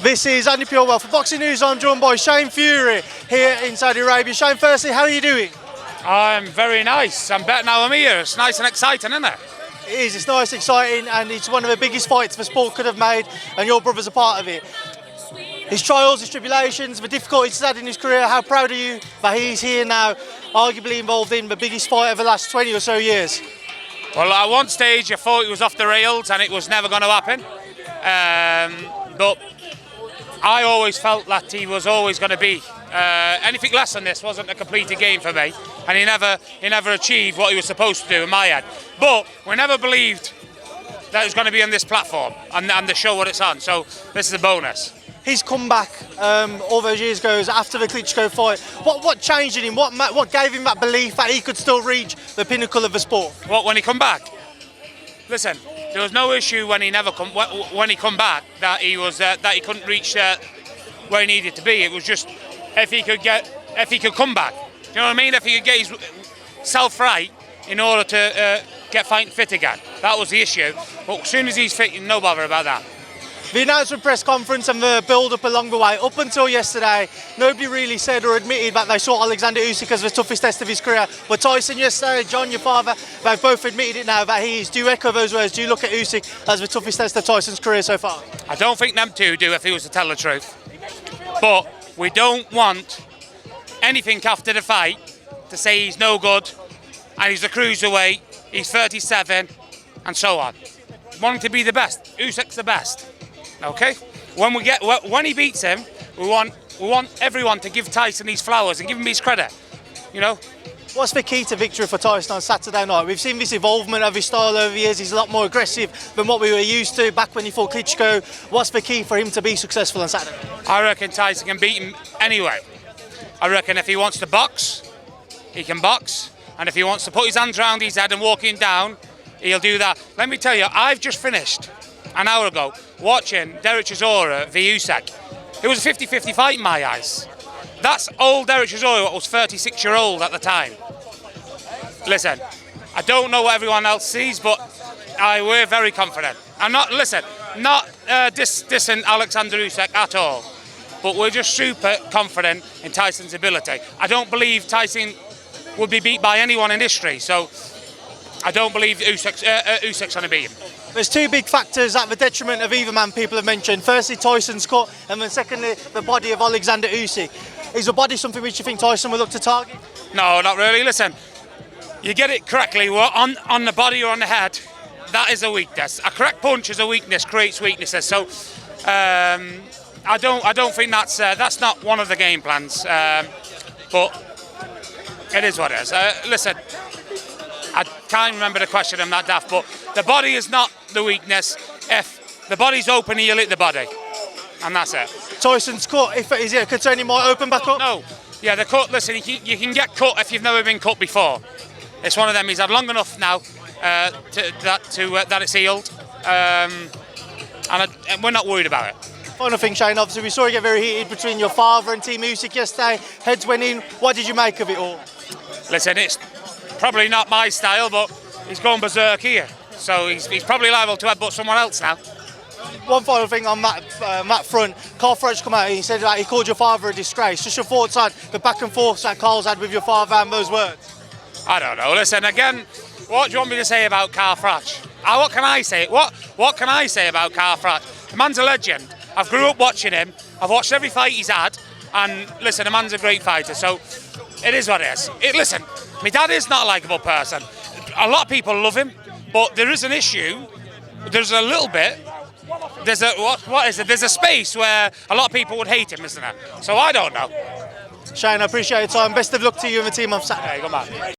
This is Andi Purewal for Boxing News. I'm joined by Shane Fury here in Saudi Arabia. Shane, firstly, how are you doing? I'm very nice. I'm better now I'm here. It's nice and exciting, isn't it? It is. It's nice, exciting, and it's one of the biggest fights the sport could have made, and your brother's a part of it. His trials, his tribulations, the difficulties he's had in his career, how proud are you that he's here now, arguably involved in the biggest fight of the last 20 or so years? Well, at one stage I thought it was off the rails and it was never going to happen. But I always felt that he was always going to be. Anything less than this wasn't a completed game for me, and he never achieved what he was supposed to do in my head. But we never believed that it was going to be on this platform and the show what it's on, so this is a bonus. His comeback all those years ago after the Klitschko fight, what changed in him? What gave him that belief that he could still reach the pinnacle of the sport? What, when he come back? Listen, there was no issue when he when he come back that he couldn't reach where he needed to be. It was just if he could come back. Do you know what I mean? If he could get his self right in order to get fighting fit again. That was the issue. But as soon as he's fit, no bother about that. The announcement press conference and the build-up along the way, up until yesterday, nobody really said or admitted that they saw Oleksandr Usyk as the toughest test of his career. But Tyson yesterday, John, your father, they've both admitted it now that he is. Do you echo those words? Do you look at Usyk as the toughest test of Tyson's career so far? I don't think them two do, if he was to tell the truth. But we don't want anything after the fight to say he's no good and he's a cruiserweight, he's 37 and so on. We want him to be the best. Usyk's the best. Okay? When he beats him, we want everyone to give Tyson his flowers and give him his credit. You know? What's the key to victory for Tyson on Saturday night? We've seen this evolvement of his style over the years. He's a lot more aggressive than what we were used to back when he fought Klitschko. What's the key for him to be successful on Saturday? I reckon Tyson can beat him anyway. I reckon if he wants to box, he can box. And if he wants to put his hands around his head and walk him down, he'll do that. Let me tell you, I've just finished an hour ago watching Derek Chisora v Usyk. It was a 50-50 fight in my eyes. That's old Derek Chisora, was 36-year-old at the time. Listen, I don't know what everyone else sees, but we're very confident. I'm not dissing Oleksandr Usyk at all, but we're just super confident in Tyson's ability. I don't believe Tyson would be beat by anyone in history, so I don't believe Usyk's going to beat him. There's two big factors at the detriment of either man people have mentioned. Firstly, Tyson's cut, and then secondly, the body of Oleksandr Usyk. Is the body something which you think Tyson will look to target? No, not really. Listen, you get it correctly, on the body or on the head, that is a weakness. A correct punch is a weakness, creates weaknesses. So I don't think that's not one of the game plans. But it is what it is. Listen, I can't remember the question, I'm not daft, but the body is not the weakness. If the body's open, he'll hit the body. And that's it. Tyson's cut, is it a concern he might open back up? No. Yeah, the cut, listen, you can get cut if you've never been cut before. It's one of them, he's had long enough now that it's healed. And we're not worried about it. Final thing, Shane, obviously we saw it get very heated between your father and Team Usyk yesterday. Heads went in. What did you make of it all? Listen, it's probably not my style, but he's gone berserk here. So he's probably liable to headbutt someone else now. One final thing on that front, Froch come out and he said that he called your father a disgrace. Just your thoughts on the back and forth that Carl's had with your father and those words? I don't know. Listen, again, what do you want me to say about Froch? What can I say? What can I say about Froch? The man's a legend. I've grew up watching him. I've watched every fight he's had. And listen, the man's a great fighter. So it is what it is. Listen, my dad is not a likeable person. A lot of people love him, but there is an issue. There's a little bit. There's a space where a lot of people would hate him, isn't there? So I don't know. Shane, I appreciate your time. Best of luck to you and the team on Saturday. Hey, good man.